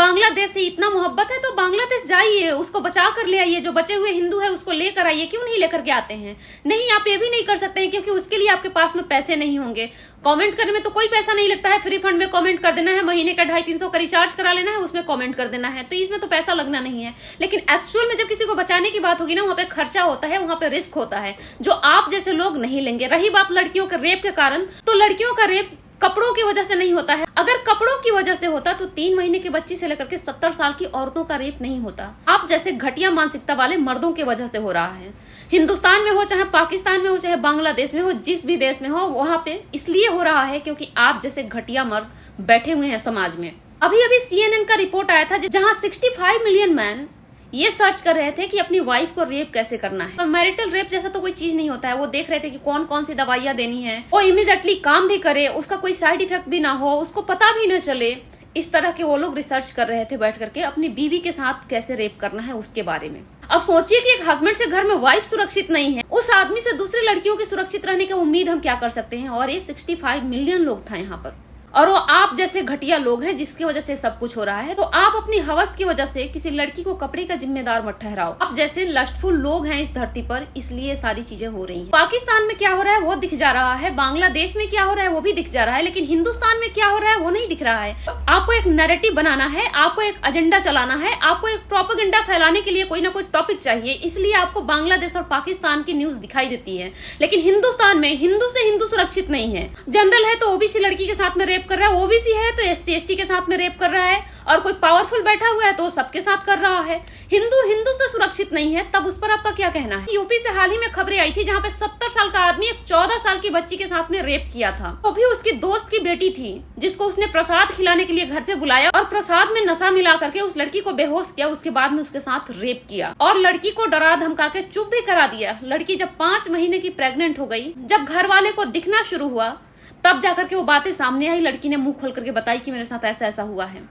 बांग्लादेश से इतना मोहब्बत है तो बांग्लादेश जाइए, उसको बचा कर ले आइए, जो बचे हुए हिंदू है उसको लेकर आइए, क्यों नहीं लेकर के आते हैं? नहीं, आप ये भी नहीं कर सकते हैं क्योंकि उसके लिए आपके पास में पैसे नहीं होंगे। कमेंट करने में तो कोई पैसा नहीं लगता है, फ्री फंड में कमेंट कर देना है, महीने का 250-300 का रिचार्ज करा लेना है, उसमें कमेंट कर देना है, तो इसमें तो पैसा लगना नहीं है। लेकिन एक्चुअल में जब किसी को बचाने की बात होगी ना, वहां पे खर्चा होता है, वहां पे रिस्क होता है, जो आप जैसे लोग नहीं लेंगे। रही बात लड़कियों के रेप के कारण, तो लड़कियों का रेप कपड़ों की वजह से नहीं होता है। अगर कपड़ों की वजह से होता तो 3 महीने की बच्ची से लेकर के 70 साल की औरतों का रेप नहीं होता। आप जैसे घटिया मानसिकता वाले मर्दों की वजह से हो रहा है। हिंदुस्तान में हो, चाहे पाकिस्तान में हो, चाहे बांग्लादेश में हो, जिस भी देश में हो, वहां पे इसलिए हो रहा है क्योंकि आप जैसे घटिया मर्द बैठे हुए हैं समाज में। अभी अभी CNN का रिपोर्ट आया था जहां 65 मिलियन मैन ये सर्च कर रहे थे कि अपनी वाइफ को रेप कैसे करना है। और मैरिटल रेप जैसा तो कोई चीज नहीं होता है। वो देख रहे थे कि कौन कौन सी दवाइयां देनी है, वो इमीडिएटली काम भी करे, उसका कोई साइड इफेक्ट भी ना हो, उसको पता भी न चले। इस तरह के वो लोग रिसर्च कर रहे थे बैठ करके, अपनी बीवी के साथ कैसे रेप करना है उसके बारे में। अब सोचिए कि एक हस्बैंड से घर में वाइफ सुरक्षित नहीं है, उस आदमी से दूसरी लड़कियों की सुरक्षित रहने की उम्मीद हम क्या कर सकते हैं? और ये 65 मिलियन लोग था यहाँ पर, और वो आप जैसे घटिया लोग हैं जिसकी वजह से सब कुछ हो रहा है। तो आप अपनी हवस की वजह से किसी लड़की को कपड़े का जिम्मेदार मत ठहराओ। आप जैसे लस्टफुल लोग हैं इस धरती पर, इसलिए सारी चीजें हो रही हैं। पाकिस्तान में क्या हो रहा है वो दिख जा रहा है, बांग्लादेश में क्या हो रहा है वो भी दिख जा रहा है, लेकिन हिंदुस्तान में क्या हो रहा है वो नहीं दिख रहा है। आपको एक नैरेटिव बनाना है, आपको एक एजेंडा चलाना है, आपको एक प्रोपेगेंडा फैलाने के लिए कोई ना कोई टॉपिक चाहिए, इसलिए आपको बांग्लादेश और पाकिस्तान की न्यूज दिखाई देती है। लेकिन हिंदुस्तान में हिंदू से हिंदू सुरक्षित नहीं है। जनरल है तो ओबीसी लड़की के साथ में रेप कर रहा है, ओबीसी है तो SC/ST के साथ में रेप कर रहा है, और कोई पावरफुल बैठा हुआ है तो सबके साथ कर रहा है। हिंदू हिंदू से सुरक्षित नहीं है, तब उस पर आपका क्या कहना है? यूपी से हाल ही में खबरें आई थी जहां पे 70 साल का आदमी एक 14 साल की बच्ची के साथ में रेप किया था। वो भी उसकी दोस्त की बेटी थी जिसको उसने प्रसाद खिलाने के लिए घर पे बुलाया और प्रसाद में नशा मिला करके उस लड़की को बेहोश किया, उसके बाद में उसके साथ रेप किया और लड़की को डरा धमका के चुप भी करा दिया। लड़की जब 5 महीने की प्रेग्नेंट हो गई, जब घर वाले को दिखना शुरू हुआ, तब जाकर के वो बातें सामने आई। लड़की ने मुंह खोल करके बताई कि मेरे साथ ऐसा ऐसा हुआ है,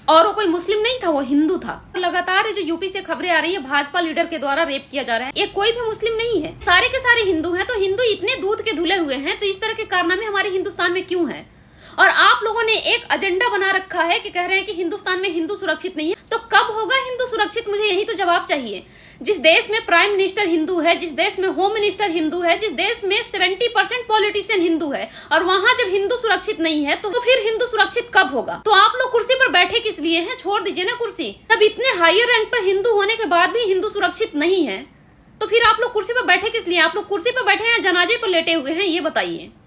और वो कोई मुस्लिम नहीं था, वो हिंदू था। लगातार जो यूपी से खबरें आ रही है भाजपा लीडर के द्वारा रेप किया जा रहा है, ये कोई भी मुस्लिम नहीं है, सारे के सारे हिंदू हैं। तो हिंदू इतने दूध के धुले हुए हैं, तो इस तरह के कारनामे हमारे हिंदुस्तान में क्यों है? और आप लोगों ने एक एजेंडा बना रखा है कि कह रहे हैं कि हिंदुस्तान में हिंदू सुरक्षित नहीं है। तो कब होगा हिंदू सुरक्षित? मुझे यही तो जवाब चाहिए। जिस देश में प्राइम मिनिस्टर हिंदू है, जिस देश में होम मिनिस्टर हिंदू है, जिस देश में 70% पॉलिटिशियन हिंदू है, और वहां जब हिंदू सुरक्षित नहीं है तो फिर हिंदू सुरक्षित कब होगा? तो आप लोग कुर्सी पर बैठे किस लिए हैं? छोड़ दीजिए ना कुर्सी। जब इतने हायर रैंक पर हिंदू होने के बाद भी हिंदू सुरक्षित नहीं है, तो फिर आप लोग कुर्सी पर बैठे किस लिए? आप लोग कुर्सी पर बैठे हैं, जनाजे पर लेटे हुए हैं, ये बताइए।